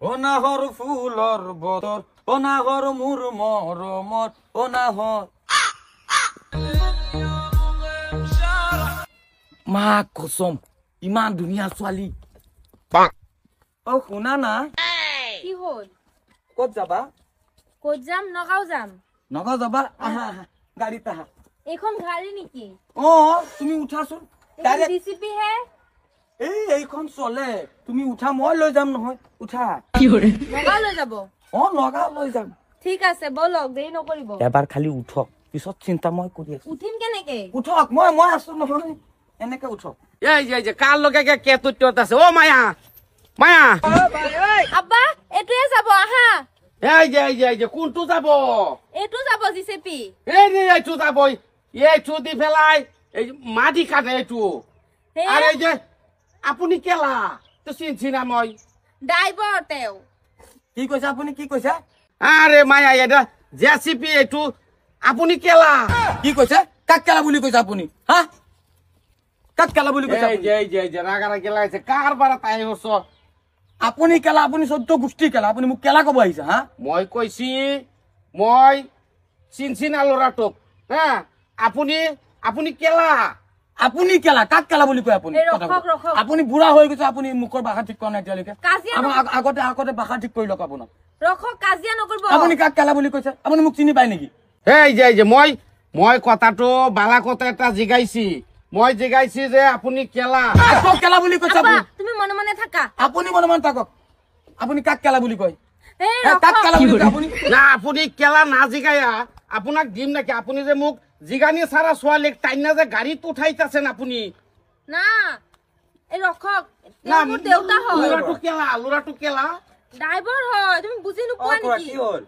অনাহৰ ফুলৰ বদৰ অনাহৰ মুৰ মৰমৰ অনাহৰ মা কসম ইমান ধুনীয়া ছোৱালী অ শুনা না কি হল ক'ত যাবা ক'ত যাম নগাঁও যাম নগাঁও যাবা আহা আহা গাড়ীত আহা এইখন গাড়ী নেকি অ তুমি উঠাচোন ডাইৰেক্ট ডিসিপি হে এইখন চলে তুমি উঠা মই লৈ যাম নহয় উঠা নগাঁও লৈ যাব অ নগাঁও লৈ যাম ঠিক আছে বলক দেৰি নকৰিব এবাৰ খালি উঠক পিছত চিন্তা মই কৰি আছো উঠিম কেনেকে উঠক মই আছো নহয় এনেকে উঠক এই যে কার লগে কেতুত আছে ও মায়া মায়া আব্বা এটোৱে যাব আহা এই যে কোনটো যাব এটো যাব ডিসিপি এইটো যাব এইটো দি ফেলাই এই মাটি কাটে এইটো আর এই যে আপুনি কেলা তো চিনছি না মই ড্ৰাইভাৰ তেও কি কৈছে আপুনি কি কৈছে আরে মায়া এটা জেসিপি এইটো আপুনি কেলা কি কৈছে কাক কেলা বুলি কৈছে আপুনি হা কাক কেলা বুলি কৈছে এই যে রাগারা কেলা আছে কার বারা তাই হস আপুনি কেলা আপুনি চৈদ্য গোষ্ঠী কেলা আপুনি মোক কেলা কব আহিছে হা মই কইছি মই চিনছি না লৰাটোক হা আপুনি কেলা আপুনি কেলা কাক কেলা বুলি কয় আপুনি ৰখক আপুনি বুঢ়া হৈ গৈছে আপুনি মুখৰ ভাষা ঠিক কৰা নাই এতিয়ালৈকে কাজিয়া আগতে ভাষা ঠিক কৰি লওক আপোনাক ৰখক কাজিয়া নকৰিব আপুনি কাক কেলা বুলি কৈছে আপুনি মোক চিনি পায় নেকি এই যে মই কথাটো বালা কথা এটা জিগাইছি মই জিগাইছি যে আপুনি কেলা কাক কেলা বুলি কৈছে আব্বা আপুনি তুমি মনে মনে থাকা আপুনি মনে মনে থাকক আপুনি কাক কেলা বুলি কয় এই কাক ৰখক কেলা বুলি কয় আপুনি না আপুনি কেলা না জিগায়া আপোনাক দিম নাকি আপুনি যে মোক জিগানি সারা ছোৱালীক টাইনা যে গাড়ীত উঠাইতাছেন আপুনি না এই ৰখক না মোৰ দেউতা হয় লৰাটো কেলা ড্ৰাইভাৰ হয় তুমি বুজি নোপোৱা নেকি হ'ল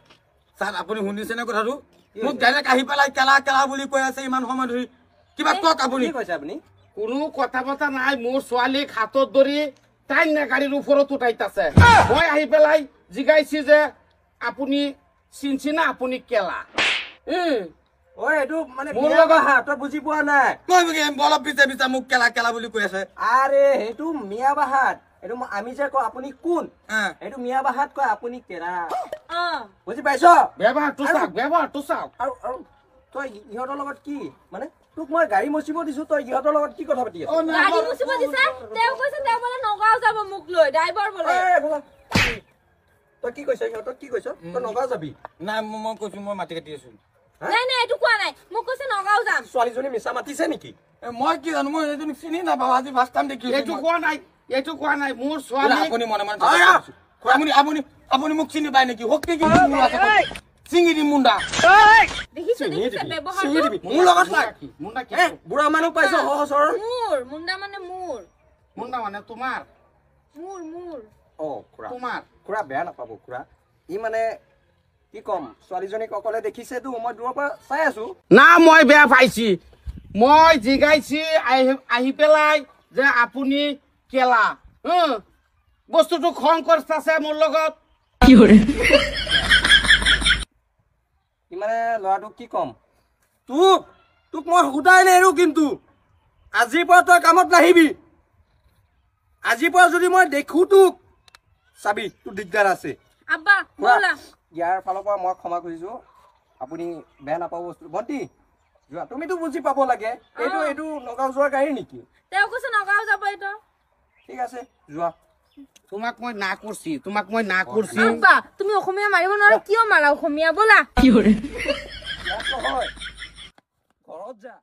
ছাৰ আপুনি শুনিছে নে কথাটো মোক ডাইৰেক্ট আহি পেলাই কেলা কেলা বুলি কৈ আছে ইমান সময় ধৰি কিবা কওক আপুনি কি কৈছে আপুনি কোনো কথা বতা নাই মোৰ ছোৱালীক হাতত ধৰি টাইনা গাড়ীৰ ওপৰত উঠাইতাছে মই আহি পেলাই জিগাইছি যে আপুনি চিনছি না আপুনি কেলা ঐ এইটো মানে মোৰ লগত তই বুজি পোৱা নাই মই অলপ পিছে পিছে মোক কেলা কেলা বুলি কৈ আছে আরে এইটো মিয়া বাহাত এইটো আমি যে কয় আপুনি কোন এইটো মিয়া বাহাত কয় আপুনি কেৰা বুজি পাইছ ব্যৱহাৰটো চাওক আৰু তই ইহঁতৰ লগত কি মানে তোক মই গাড়ী মচিব দিছো তই ইহঁতৰ লগত কি কথা পাতি আছ গাড়ী মুচিব দিছে তেও কৈছে তেও বোলে নগাঁও যাব মোক লৈ ড্ৰাইভাৰ বোলে তই কি কৈছ ইহঁতক কি কৈছ তই নগাঁও যাবি নাই মই কৈছো মই মাটি কাটি আছো নাই এইটো কোৱা নাই মোক কৈছে নগাঁও যাম ছোৱালীজনী মিছা মাতিছে নেকি মই কি জানো মই এইজনী চিনি নাপাওঁ আজি ফাৰ্ষ্ট টাইম দেখিছো এইটো কোৱা নাই মোৰ ছোৱালী আপুনি মনে মনে আপুনি মোক চিনি পায় নেকি হক কি চিঙি দিম মুণ্ডা দেখিছে ব্যৱহাৰ মোৰ লগত মুণ্ডা কি বুঢ়া মানুহ পাইছ সহজৰ মোৰ মুণ্ডা মানে মোৰ মুণ্ডা মানে তোমাৰ মোৰ অ খুৰা তোমাৰ খুৰা বেয়া নাপাব খুৰা ই মানে কি কম ছোৱালীজনীক অকলে দেখিছেতো মই দূৰৰ পৰা চাই আছো না মই বেয়া পাইছি মই জিগাইছি আহি পেলাই যে আপুনি কেলা বস্তুটো খং কৰিছে মোৰ লগত ই মানে ল'ৰাটোক কি কম তোক মই সুধাই নেৰো কিন্তু আজিৰ পৰা তই কামত নাহিবি আজিৰ পৰা যদি মই দেখো তোক চাবি তোৰ দিগদাৰ আছে আব্বা বলা ইয়াৰ ফালৰ পৰা মই ক্ষমা খুজিছো আপুনি বেয়া নাপাব বস্তু ভণ্টি যোৱা তুমিতো বুজি পাব লাগে এইটো নগাঁও যোৱাৰ গাড়ী নেকি তেও কৈছে নগাঁও যাব এইটো ঠিক আছে যোৱা তোমাক মই না কৰিছি আব্বা তুমি অসমীয়া মাৰিব নোৱাৰা কিয় মাৰা অসমীয়া বলা ইয়াত নহয় ঘৰত যা